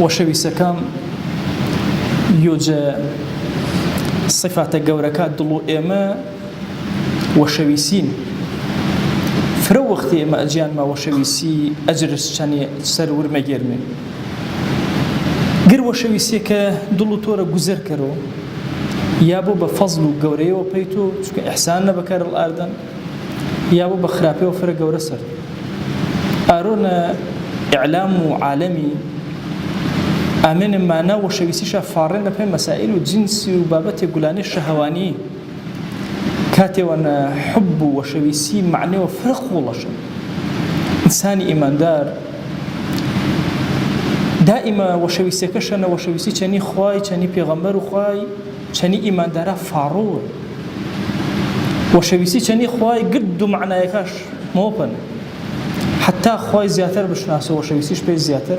وەشەویستەکەم یۆجە صفاتە گەورەکە دڵ و ئێمە وەشەویستین. فرە وەختی ئێمە ئەجیانمە وەشەویستی ئەجرش چەندێ سەر ورمەگێرمێ گر وەشەویستیەکە دڵ و تۆرە گوزەر کەرەوە یا بۆ بە فەزڵ و گەورەیەوە پێیتۆ چونکە ئیحسان نە بەکارڵ ئاردەن یا بۆ بە خراپەوە فرە گەورە سەر ئارۆنە ئیعلام و عالەمی ئامێنە مانە وەشەویستیشە فاڕێن لە پێی مەسائل و جنسی و بابەتێک گولانەی شەهەوانی کاتێوانە حب و وەشەویستی معنەوە فرە خۆڵەشە. ئینسانی ئیماندار دائما وەشەویستەکەشەنە وەشەویستی چەنی خوای چەنی پێغەمبەر و خوای چەنی ئیماندارە فاڕۆوە. وەشەویستی چەنی خوای گرد و معنایەکەش مۆپەن حتا خوای زیاتر بشناسە وەشەویستیش پێی زیاتر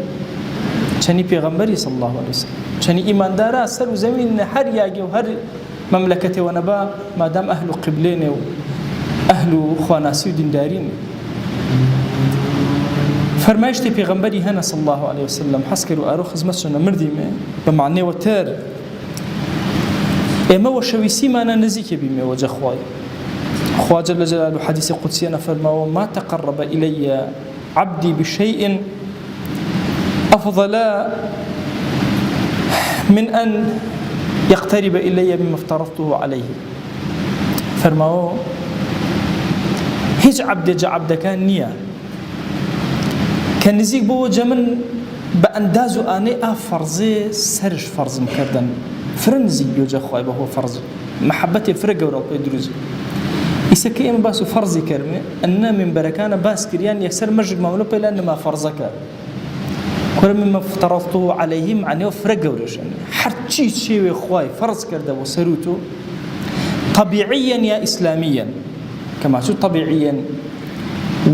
چەنی پێغەمبەری صلی الله علیه وسلم چەنی ئیماندارە سەر و زەوین هەر یاگێ و هەر مەملەکەتێوە نەبا مادام ئەهل و قیبلێنێ و ئەهل و خواناسی و دیندارینێ. فەرمایشتی پێغەمبەری هەنە صلی الله علیه وسلم حەز کرد و ئارۆ خزمەت چۆنە مردیمێ بە معنێوە تر ئێمە وەشەویستیمانە نزیکێ بیمێوە جە خوای خوا جەل جەلاله حەدیثی قودسیە نەفەرماوە ما تقرب إلي عبدي بشيء أفضل من أن يقترب إلي مما افترضته عليه. فرماوه هیچ عبدەکان نییە کە نزیک بۆ جەمن بە ئەنداز و ئانەی ئا فەرزێ سەرش فەرزم کردن فرە نزیک بێجە خوای بەهۆ فەرز محەبەتێ فرە گەورە پێ دروست. ئیسەکە ئێمە باس و فەرزی کردمێ ئەنە منبەرەکانە باس کردیان یەکسەر مەژک مەولە پێلا نما فەرزەکە کورە مما افترضته عليه معنەوە فرە گەورەشن هەرچی شێوێ خوای فەرز کردەوە سەروتۆ طبيعيا يا إسلاميا كما شو طبيعيا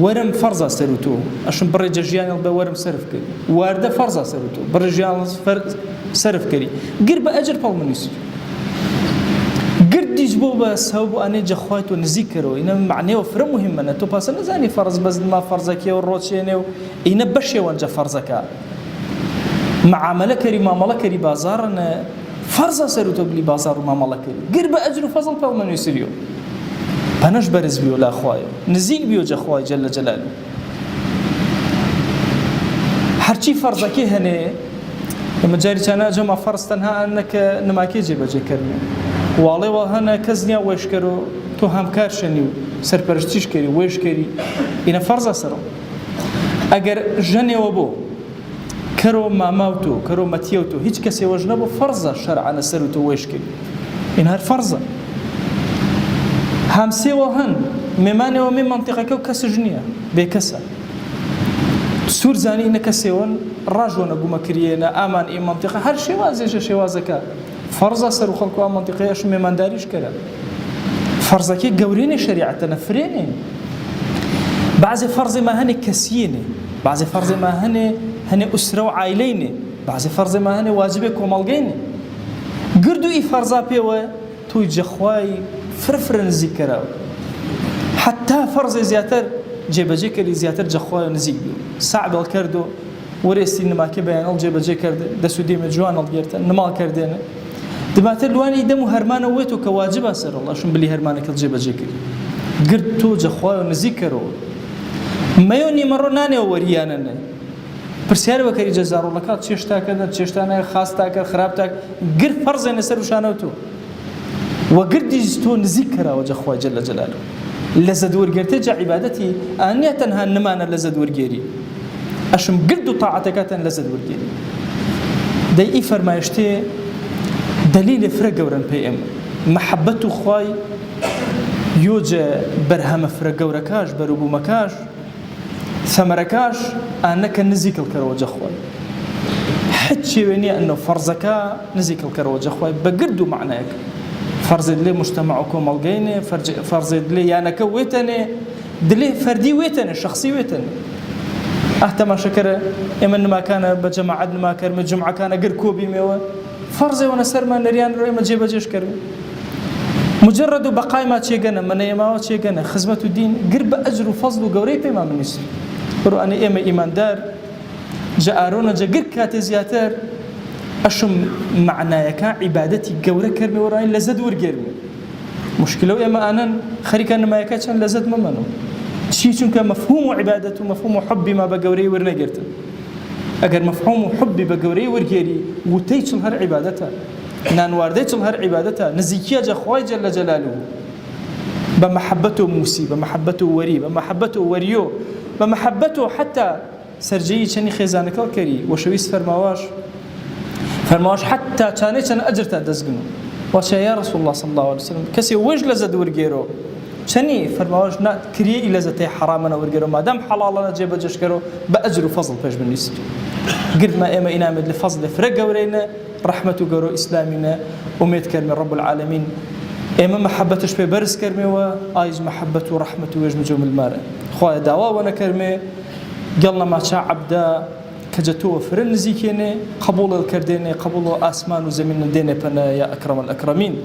ورم فرزا سروتو أشون برجيان بورم صرف كري وارده فرزا سروتو برجيان صرف كري قرب أجر بالمنيس قرديش بوبا سوبو أنا جخوات ونذكره إنه معناه وفرم مهم أنا تو بس نزاني فرز بس ما فرزك يا والروتشينه إنه بشي وانجا فرزك معاملة كري معاملة كري بازارنا فرزا سروتو بلي بازار ومعاملة كري قرب أجر فضل بالمنيس اليوم پنش برز بیو لا خوای نزیک بیو جا خوای جل جلاله هرچی فرضکی هنه مجاری چانا جمع فرض تنها انك نماکی جبه جه کرنی والی و هنه کزنیا ویش کرو تو همکار شنیو سرپرستیش کری ویش کری اینا فرض سرم اگر جنی و بو کرو ماماوتو کرو متیوتو هیچ کسی وجنه بو فرض شرعا سرتو ویش کری این هر فرضه همسي وهن ممانه ومن منطقة كو كسجنية بكسا سور زاني إنك سيون رجل أبو مكرينا أمان إيه منطقة هر شوازة شوازك فرزة سرو خلقوا منطقة إيش ممان داريش كلا فرزة كي جورين شريعتنا فرينين بعض فرز ما هني كسيني بعض فرز ما هني أسرة وعائليني بعض فرز ما هني واجبك ومالجيني قردو إيه فرزة بيوه توي جخواي فرفر نزیک کراو حتی فرض زیاتر جبهه کردی زیاتر جخوای نزیک بیو صعب الکردو ورستی نماکی بیان جبهه کرد دسودی مجوان الگرت نمال کردنه دبعت لوانی دمو هرمان ویتو کواجب اثر الله شون بلی هرمان کل جبهه کردی گرد تو جخوای نزیک کرو میونی مرو نانی وریانه نه پرسیار وکری جزار الله کات چشتا کردن چشتانه خاص تا کر خراب تا گرد فرض نسر وشانه تو وقرديش تو نذكره وجه خواه جل جلاله لزد ورقرتي جا عبادتي أني تنهى النمانا لزد ورقيري أشم قردو طاعتك لزد ورقيري دي إفر ما يشتي دليل فرق ورن بي إم محبته خواي يوجا برهم فرق وركاش بروبو مكاش ثمركاش أنك نزيك الكرو وجه خواي حتى ويني أنه فرزك نزيك الكرو وجه خواي بقردو معناك فرض دلي مجتمعكم ملقيني فرض دلي يعني كويتني دلي فردي ويتني شخصي ويتني اهتم شكر إما ما كان بجماعة ما كان مجمع كان غير كوبي ميوه فرض وانا سر ما نريان روي ما جيب جيش كرم مجرد بقاي ما تشيغنا من ما تشيغنا خدمة الدين غير بأجر وفضل وقوري بما من يسر برو أنا إما إيمان دار جا ئارۆنە جەگر کاتێ زیاتر ئەشم معنایەکە عیبادەتی گەورە کەرمێ وەڕای لەزەت وەرگێرمێ مشکلە و ئێمە ئانەن خەریکە نمایەکە چەند لەزەت مەمەنەوە چی چونکە مەفهوم و عیبادەت و مەفهوم و حوبی ما بە گەورەی وەرنەگرتن ئەگەر مەفهوم و حوبی بە گەورەی وەرگێری وتەی چڵ هەر عیبادەتە نانواردەی چڵ هەر عیبادەتە نزیکیە جە خوای جەلە جەلالوه بە محەبەت و موسی بە محەبەت و وەری بە محەبەت و وەریۆ بە محەبەت و حتا سەرجەیی چەندی خێزانەکە کەری وەشەویست فەرماواش حتا چانەی چەند ئەجرتا دەستگن واشە یا رسول الله صلی الله عليه وسلم کەسێ وەش لەزەت وەرگێرۆ چەنی فەرماواش کریەی لەزەتەی حرامەنە وەرگێرۆ مادام حەڵاڵەنە جێبەجەشکەرۆ بە ئەجر و فەزڵ پێش بنویست گرتمە ئێمە ئینامێت لە فەزڵێ فرە گەورەینە ڕەحمەت و گەورە ئیسلامینە ئومێد کەرمێ رب العالمین ئێمە محەبەتش پێ بەرز کەرمێەوە ئایز محەبەت و ڕەحمەت و وێژ مجۆ ملمارە خوایە داواوە نەکەرمێ گەڵ نەماچا عەبدا کە جەتۆوە فرە نزیکێنێ قبوڵ کردێنێ قبوڵ و ئاسمان و زەمین دێنێ پەنە یا ئەکرەم الئەکرەمین